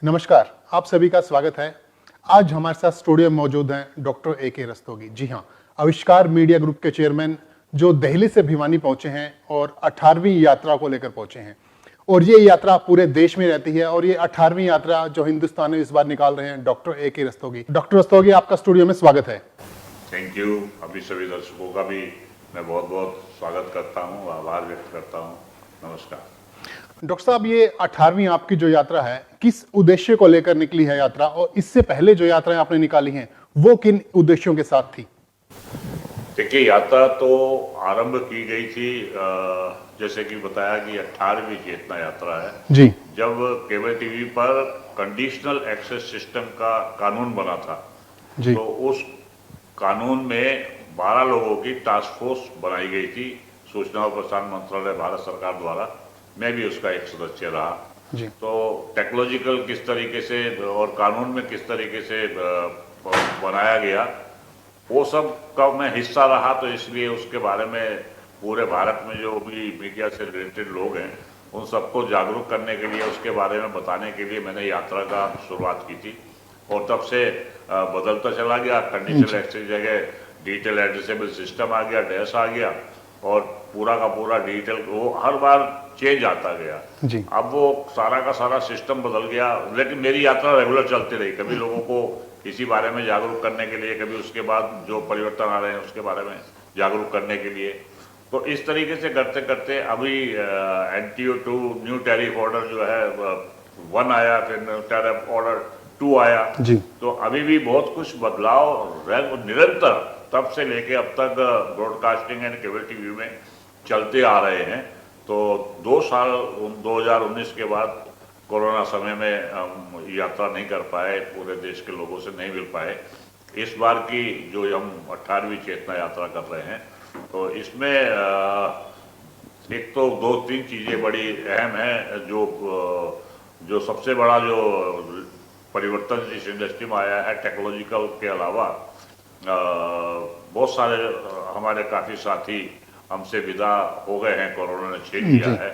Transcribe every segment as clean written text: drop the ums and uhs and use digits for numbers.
नमस्कार, आप सभी का स्वागत है। आज हमारे साथ स्टूडियो में मौजूद हैं डॉक्टर A.K. रस्तोगी। जी हाँ, आविष्कार मीडिया ग्रुप के चेयरमैन जो दिल्ली से भिवानी पहुंचे हैं और 18वीं यात्रा को लेकर पहुंचे हैं। और ये यात्रा पूरे देश में रहती है और ये 18वीं यात्रा जो हिंदुस्तान में इस बार निकाल रहे हैं doctor A.K. Rastogi. Doctor Rastogi, आपका स्टूडियो में स्वागत है। Thank you. अभी सभी दर्शकों का भी मैं बहुत बहुत स्वागत करता हूँ, आभार व्यक्त करता हूँ। नमस्कार डॉक्टर साहब, ये 18वीं आपकी जो यात्रा है, किस उद्देश्य को लेकर निकली है यात्रा, और इससे पहले जो यात्राएं आपने निकाली हैं वो किन उद्देश्यों के साथ थी? देखिए, यात्रा तो आरंभ की गई थी, जैसे कि बताया कि 18वीं चेतना यात्रा है जी। जब केबल टीवी पर कंडीशनल एक्सेस सिस्टम का कानून बना था। जी। तो उस कानून में 12 लोगों की टास्क फोर्स बनाई गई थी, सूचना और प्रसारण मंत्रालय भारत सरकार द्वारा। मैं भी उसका एक सदस्य रहा। जी। तो टेक्नोलॉजिकल किस तरीके से और कानून में किस तरीके से बनाया गया, वो सब का मैं हिस्सा रहा। तो इसलिए उसके बारे में पूरे भारत में जो भी मीडिया से रिलेटेड लोग हैं उन सबको जागरूक करने के लिए, उसके बारे में बताने के लिए मैंने यात्रा का शुरुआत की थी। और तब से बदलता चला गया। कंडीशनल एक्सेस जगह डिजिटल एड्रेसेबल सिस्टम आ गया, डैश आ गया, और पूरा का पूरा डिजिटल वो हर बार चेंज आता गया। जी। अब वो सारा का सारा सिस्टम बदल गया, लेकिन मेरी यात्रा रेगुलर चलती रही। कभी लोगों को इसी बारे में जागरूक करने के लिए, कभी उसके बाद जो परिवर्तन आ रहे हैं उसके बारे में जागरूक करने के लिए। तो इस तरीके से करते करते अभी NTO 2 न्यू टैरिफ ऑर्डर जो है 1 आया, फिर न्यू टैरिफ ऑर्डर 2 आया। जी। तो अभी भी बहुत कुछ बदलाव निरंतर तब से लेके अब तक ब्रॉडकास्टिंग एंड केबल टीवी में चलते आ रहे हैं। तो 2 साल 2019 के बाद कोरोना समय में हम यात्रा नहीं कर पाए, पूरे देश के लोगों से नहीं मिल पाए। इस बार की जो हम 18वीं चेतना यात्रा कर रहे हैं, तो इसमें एक तो 2-3 चीज़ें बड़ी अहम हैं। जो सबसे बड़ा जो परिवर्तन इस इंडस्ट्री में आया है, टेक्नोलॉजिकल के अलावा बहुत सारे हमारे काफ़ी साथी हमसे विदा हो गए हैं, कोरोना ने छीन लिया है।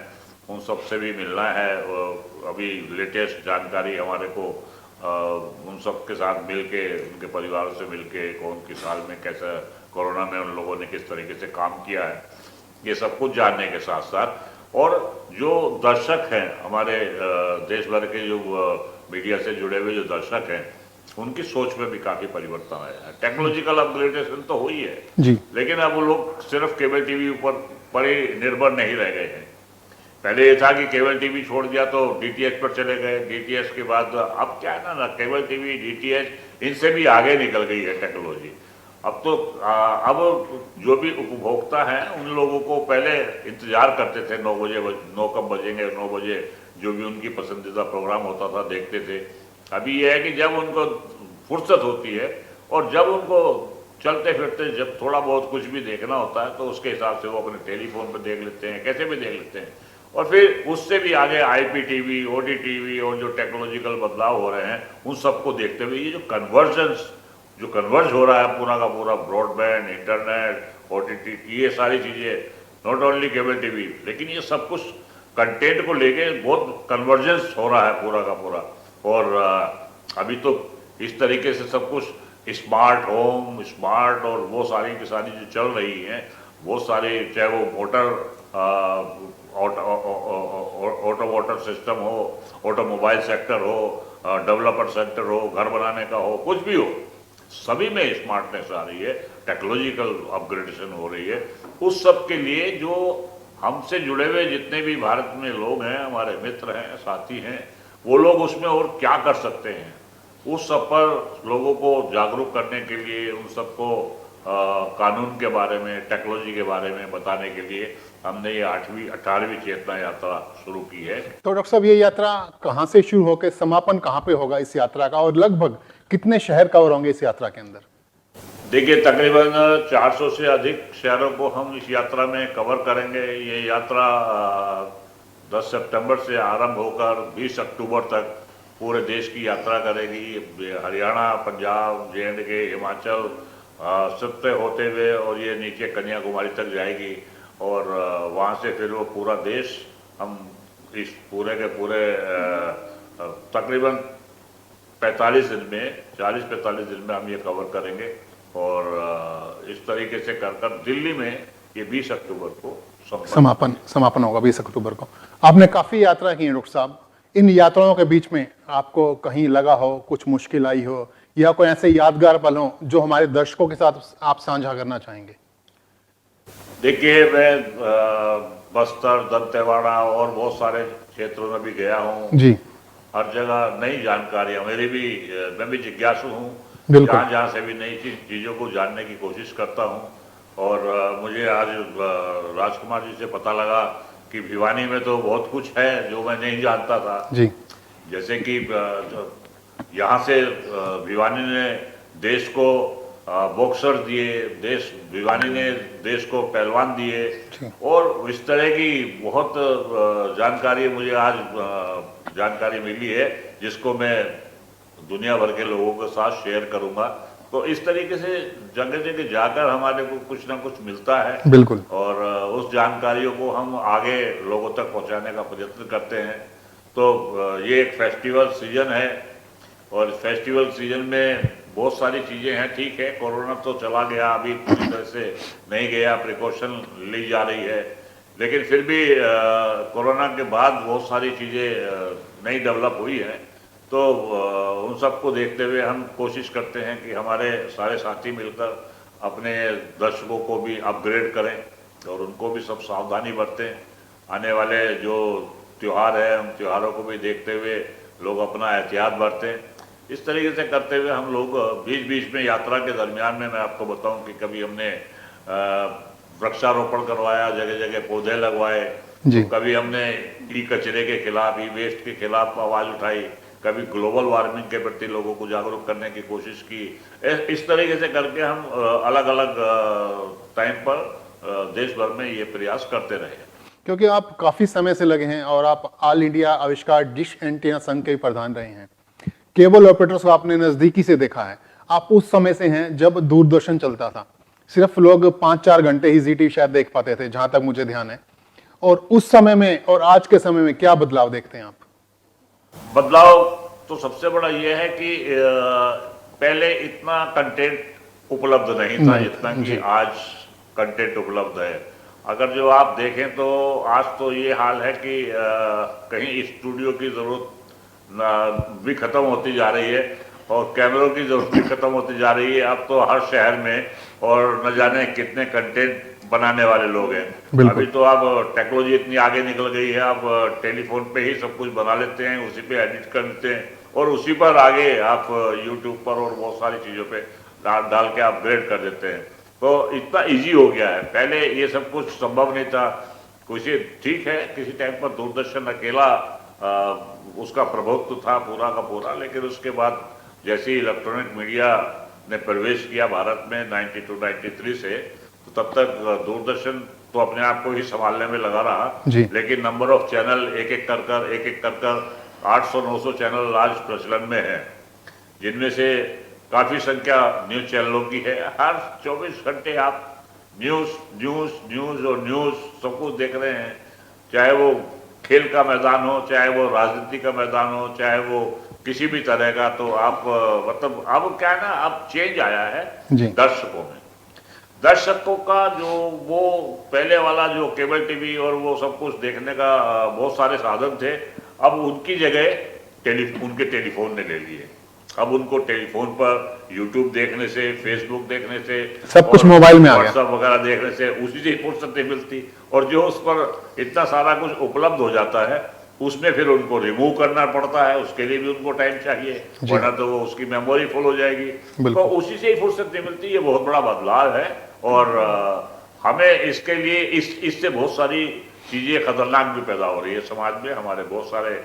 उन सब से भी मिलना है। अभी लेटेस्ट जानकारी हमारे को उन सब के साथ मिलके, उनके परिवारों से मिलके, कौन किस साल में कैसा कोरोना में उन लोगों ने किस तरीके से काम किया है, ये सब कुछ जानने के साथ साथ, और जो दर्शक हैं हमारे देश भर के, जो मीडिया से जुड़े हुए जो दर्शक हैं, उनकी सोच में भी काफी परिवर्तन आया है। टेक्नोलॉजिकल अपग्रेडेशन तो हुई है जी। लेकिन अब वो लोग सिर्फ केबल टीवी पर ही निर्भर नहीं रह गए हैं। पहले ये था कि केबल टीवी छोड़ दिया तो DTH पर चले गए, DTH के बाद अब क्या है ना, केबल टीवी, DTH इनसे भी आगे निकल गई है टेक्नोलॉजी। अब तो अब जो भी उपभोक्ता हैं उन लोगों को पहले इंतजार करते थे 9 बजे, 9 कब बजेंगे, 9 बजे जो भी उनकी पसंदीदा प्रोग्राम होता था देखते थे। अभी यह है कि जब उनको फुर्सत होती है और जब उनको चलते फिरते जब थोड़ा बहुत कुछ भी देखना होता है, तो उसके हिसाब से वो अपने टेलीफोन पर देख लेते हैं, कैसे भी देख लेते हैं। और फिर उससे भी आगे IPTV, OTTV और जो टेक्नोलॉजिकल बदलाव हो रहे हैं उन सबको देखते हुए ये जो कन्वर्ज हो रहा है पूरा का पूरा, ब्रॉडबैंड, इंटरनेट, OTT, ये सारी चीज़ें, नॉट ओनली केबल टीवी, लेकिन ये सब कुछ कंटेंट को लेके बहुत कन्वर्जेंस हो रहा है पूरा का पूरा। और अभी तो इस तरीके से सब कुछ स्मार्ट होम, स्मार्ट और वो सारी की सारी जो चल रही हैं, वो सारे, चाहे वो मोटर ऑटो वाटर सिस्टम हो, ऑटोमोबाइल सेक्टर हो, डेवलपर सेक्टर हो, घर बनाने का हो, कुछ भी हो, सभी में स्मार्टनेस आ रही है, टेक्नोलॉजिकल अपग्रेडेशन हो रही है। उस सब के लिए जो हमसे जुड़े हुए जितने भी भारत में लोग हैं, हमारे मित्र हैं, साथी हैं, वो लोग उसमें और क्या कर सकते हैं, उस सब पर लोगों को जागरूक करने के लिए, उन सबको कानून के बारे में, टेक्नोलॉजी के बारे में बताने के लिए हमने ये 18वीं चेतना यात्रा शुरू की है। तो डॉक्टर साहब, ये यात्रा कहाँ से शुरू होकर समापन कहाँ पे होगा इस यात्रा का, और लगभग कितने शहर कवर होंगे इस यात्रा के अंदर? देखिए, तकरीबन 400 से अधिक शहरों को हम इस यात्रा में कवर करेंगे। ये यात्रा 10 सितंबर से आरंभ होकर 20 अक्टूबर तक पूरे देश की यात्रा करेगी। हरियाणा, पंजाब, J&K, हिमाचल सबसे होते हुए और ये नीचे कन्याकुमारी तक जाएगी। और वहाँ से फिर वो पूरा देश हम इस पूरे के पूरे तकरीबन 45 दिन में 40-45 दिन में हम ये कवर करेंगे और इस तरीके से कर कर दिल्ली में ये 20 अक्टूबर को समापन होगा 20 अक्टूबर को। आपने काफी यात्रा की है डॉक्टर साहब, इन यात्राओं के बीच में आपको कहीं लगा हो कुछ मुश्किल आई हो या कोई ऐसे यादगार पल हो जो हमारे दर्शकों के साथ आप साझा करना चाहेंगे? देखिए, मैं बस्तर, दंतेवाड़ा और बहुत सारे क्षेत्रों में भी गया हूँ जी। हर जगह नई जानकारियाँ मैं भी जिज्ञासु हूँ, बिल्कुल। जहाँ से भी नई चीज़ों को जानने की कोशिश करता हूँ। और मुझे आज राजकुमार जी से पता लगा कि भिवानी में तो बहुत कुछ है जो मैं नहीं जानता था जी। जैसे कि यहाँ से भिवानी ने देश को बॉक्सर दिए, भिवानी ने देश को पहलवान दिए और इस तरह की बहुत जानकारी मुझे आज जानकारी मिली है जिसको मैं दुनिया भर के लोगों के साथ शेयर करूंगा। तो इस तरीके से जगह जगह जाकर हमारे को कुछ ना कुछ मिलता है। बिल्कुल। और उस जानकारियों को हम आगे लोगों तक पहुंचाने का प्रयत्न करते हैं। तो ये एक फेस्टिवल सीजन है और फेस्टिवल सीजन में बहुत सारी चीज़ें हैं। ठीक है, कोरोना तो चला गया, अभी पूरी तरह से नहीं गया, प्रिकॉशन ली जा रही है, लेकिन फिर भी कोरोना के बाद बहुत सारी चीज़ें नई डेवलप हुई हैं। तो उन सबको देखते हुए हम कोशिश करते हैं कि हमारे सारे साथी मिलकर अपने दर्शकों को भी अपग्रेड करें और उनको भी सब सावधानी बरतें। आने वाले जो त्यौहार है उन त्योहारों को भी देखते हुए लोग अपना एहतियात बरतें। इस तरीके से करते हुए हम लोग बीच बीच में यात्रा के दरमियान में मैं आपको बताऊं कि कभी हमने वृक्षारोपण करवाया, जगह जगह पौधे लगवाए, तो कभी हमने ई कचरे के खिलाफ, ई वेस्ट के खिलाफ आवाज़ उठाई, कभी ग्लोबल वार्मिंग के प्रति लोगों को जागरूक करने की कोशिश की। इस तरीके से करके हम अलग अलग टाइम पर देश भर में ये प्रयास करते रहे। क्योंकि आप काफी समय से लगे हैं और आप ऑल इंडिया आविष्कार डिश एंटीना संघ के प्रधान रहे हैं, केबल ऑपरेटर्स को आपने नजदीकी से देखा है। आप उस समय से हैं जब दूरदर्शन चलता था, सिर्फ लोग 5-4 घंटे ही जी शायद देख पाते थे, जहां तक मुझे ध्यान है। और उस समय में और आज के समय में क्या बदलाव देखते हैं आप? बदलाव तो सबसे बड़ा ये है कि पहले इतना कंटेंट उपलब्ध नहीं था जितना कि आज कंटेंट उपलब्ध है। अगर जो आप देखें तो आज तो ये हाल है कि कहीं स्टूडियो की जरूरत भी खत्म होती जा रही है और कैमरों की जरूरत भी खत्म होती जा रही है। अब तो हर शहर में और न जाने कितने कंटेंट बनाने वाले लोग हैं। अभी तो अब टेक्नोलॉजी इतनी आगे निकल गई है, अब टेलीफोन पे ही सब कुछ बना लेते हैं, उसी पे एडिट कर लेते हैं और उसी पर आगे आप यूट्यूब पर और बहुत सारी चीज़ों पे डाल के अपग्रेड कर देते हैं। तो इतना इजी हो गया है, पहले ये सब कुछ संभव नहीं था। ठीक है, किसी टाइम पर दूरदर्शन अकेला उसका प्रभुत्व था पूरा का पूरा, लेकिन उसके बाद जैसे ही इलेक्ट्रॉनिक मीडिया ने प्रवेश किया भारत में 92-93 से, तो तब तक दूरदर्शन तो अपने आप को ही संभालने में लगा रहा, लेकिन नंबर ऑफ चैनल एक एक कर 800-900 चैनल आज प्रचलन में है, जिनमें से काफ़ी संख्या न्यूज़ चैनलों की है। हर 24 घंटे आप न्यूज़ सब कुछ देख रहे हैं, चाहे वो खेल का मैदान हो, चाहे वो राजनीति का मैदान हो, चाहे वो किसी भी तरह का। तो आप मतलब अब क्या है ना, अब चेंज आया है दर्शकों में। दर्शकों का जो वो पहले वाला जो केबल टीवी और वो सब कुछ देखने का बहुत सारे साधन थे, अब उनकी जगह उनके टेलीफोन ने ले लिए। अब उनको टेलीफोन पर यूट्यूब देखने से, फेसबुक देखने से, सब कुछ मोबाइल में आ गया, व्हाट्सएप वगैरह देखने से उसी से फुर्सत नहीं मिलती। और जो उस पर इतना सारा कुछ उपलब्ध हो जाता है, उसमें फिर उनको रिमूव करना पड़ता है, उसके लिए भी उनको टाइम चाहिए, वरना तो वो उसकी मेमोरी फुल हो जाएगी। तो उसी से ही फुर्सत नहीं मिलती। ये बहुत बड़ा बदलाव है और हमें इसके लिए इससे बहुत सारी चीजें खतरनाक भी पैदा हो रही है समाज में। हमारे बहुत सारे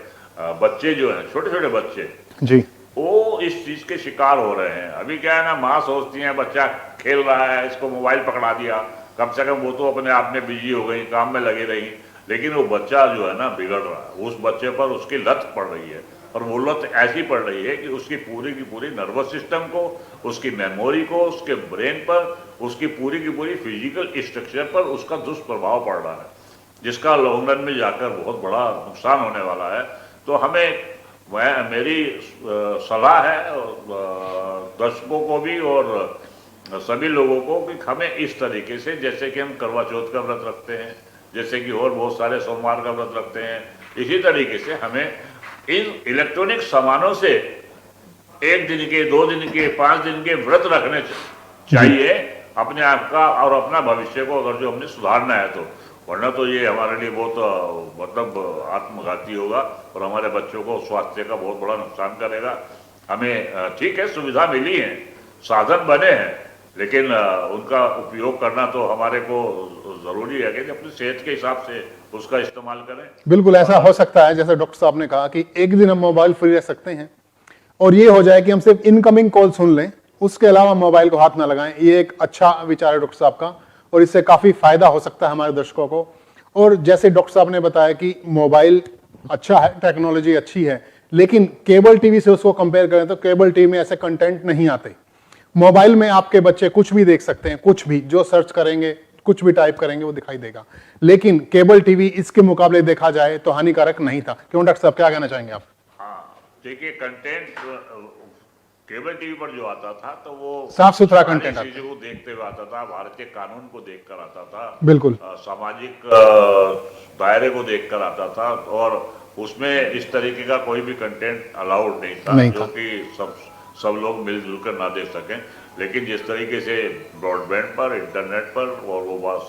बच्चे जो हैं, छोटे छोटे बच्चे वो इस चीज के शिकार हो रहे हैं। अभी क्या है ना, माँ सोचती है बच्चा खेल रहा है, इसको मोबाइल पकड़ा दिया, कम से कम वो तो अपने आप में बिजी हो गई, काम में लगी रही, लेकिन वो बच्चा जो है ना बिगड़ रहा है। उस बच्चे पर उसकी लत पड़ रही है और वो लत ऐसी पड़ रही है कि उसकी पूरी की पूरी नर्वस सिस्टम को, उसकी मेमोरी को, उसके ब्रेन पर, उसकी पूरी की पूरी फिजिकल स्ट्रक्चर पर उसका दुष्प्रभाव पड़ रहा है, जिसका लॉन्ग रन में जाकर बहुत बड़ा नुकसान होने वाला है। तो हमें मेरी सलाह है दर्शकों को भी और सभी लोगों को कि हमें इस तरीके से, जैसे कि हम करवा चौथ का व्रत रखते हैं, जैसे कि और बहुत सारे सोमवार का व्रत रखते हैं, इसी तरीके से हमें इन इलेक्ट्रॉनिक सामानों से 1 दिन के, 2 दिन के, 5 दिन के व्रत रखने चाहिए अपने आप का और अपना भविष्य को, अगर जो हमने सुधारना है तो। वरना तो ये हमारे लिए बहुत मतलब आत्मघाती होगा और हमारे बच्चों को स्वास्थ्य का बहुत बड़ा नुकसान करेगा। हमें ठीक है, सुविधा मिली है, साधन बने हैं, लेकिन उनका उपयोग करना तो हमारे को जरूरी है कि अपनी सेहत के हिसाब से उसका इस्तेमाल करें। बिल्कुल ऐसा हो सकता है, जैसे डॉक्टर साहब ने कहा कि एक दिन हम मोबाइल फ्री रह सकते हैं और ये हो जाए कि हम सिर्फ इनकमिंग कॉल सुन लें, उसके अलावा मोबाइल को हाथ ना लगाएं। ये एक अच्छा विचार है डॉक्टर साहब का और इससे काफी फायदा हो सकता है हमारे दर्शकों को। और जैसे डॉक्टर साहब ने बताया कि मोबाइल अच्छा है, टेक्नोलॉजी अच्छी है, लेकिन केबल टीवी से उसको कंपेयर करें तो केबल टीवी में ऐसे कंटेंट नहीं आते। मोबाइल में आपके बच्चे कुछ भी देख सकते हैं, कुछ भी जो सर्च करेंगे, कुछ भी टाइप करेंगे वो दिखाई देगा, लेकिन केबल टीवी इसके मुकाबले देखा जाए तो हानिकारक नहीं था। क्यों डॉक्टर साहब, क्या कहना चाहेंगे आप? हाँ, देखिए, कंटेंट केबल टीवी पर जो आता था तो वो साफ सुथरा कंटेंट आता चीजों को देखते हुए आता था, भारतीय कानून को देखकर आता था, बिल्कुल सामाजिक दायरे को देखकर आता था, और उसमें इस तरीके का कोई भी कंटेंट अलाउड नहीं था जो कि सब लोग मिलजुल कर ना देख सकें। लेकिन जिस तरीके से ब्रॉडबैंड पर, इंटरनेट पर और वो बस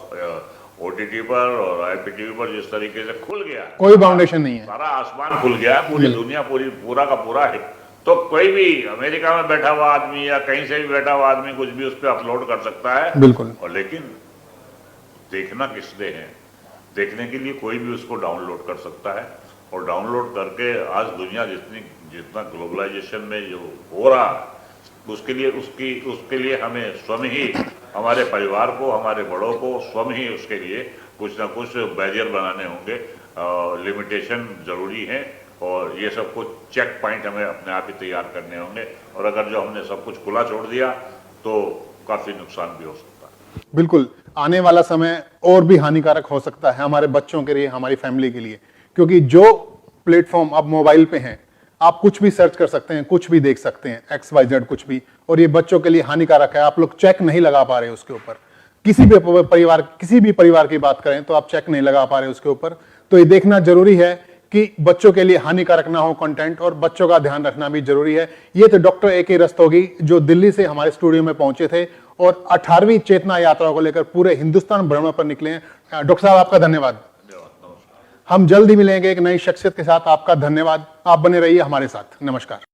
OTT पर और IPTV पर जिस तरीके से खुल गया, कोई बाउंडेशन नहीं है, सारा आसमान खुल गया, पूरी दुनिया, पूरा का पूरा है, तो कोई भी अमेरिका में बैठा हुआ आदमी या कहीं से भी बैठा हुआ आदमी कुछ भी उस पर अपलोड कर सकता है। बिल्कुल। और लेकिन देखना किसने है? देखने के लिए कोई भी उसको डाउनलोड कर सकता है, और डाउनलोड करके आज दुनिया जितना ग्लोबलाइजेशन में जो हो रहा है, उसके लिए हमें स्वयं ही, हमारे परिवार को, हमारे बड़ों को स्वयं ही उसके लिए कुछ ना कुछ बैरियर बनाने होंगे, लिमिटेशन जरूरी है, और ये सब कुछ चेक पॉइंट हमें अपने आप ही तैयार करने होंगे। और अगर जो हमने सब कुछ खुला छोड़ दिया तो काफी नुकसान भी हो सकता है। बिल्कुल, आने वाला समय और भी हानिकारक हो सकता है हमारे बच्चों के लिए, हमारी फैमिली के लिए, क्योंकि जो प्लेटफॉर्म अब मोबाइल पे हैं, आप कुछ भी सर्च कर सकते हैं, कुछ भी देख सकते हैं, XYZ कुछ भी, और ये बच्चों के लिए हानिकारक है। आप लोग चेक नहीं लगा पा रहे उसके ऊपर, किसी भी परिवार की बात करें तो आप चेक नहीं लगा पा रहे उसके ऊपर। तो ये देखना जरूरी है कि बच्चों के लिए हानिकारक ना हो कंटेंट, और बच्चों का ध्यान रखना भी जरूरी है। ये तो डॉक्टर AK रस्तोगी जो दिल्ली से हमारे स्टूडियो में पहुंचे थे और 18वीं चेतना यात्रा को लेकर पूरे हिंदुस्तान भ्रमण पर निकले हैं। डॉक्टर साहब, आपका धन्यवाद। हम जल्द ही मिलेंगे एक नई शख्सियत के साथ। आपका धन्यवाद, आप बने रहिए हमारे साथ। नमस्कार।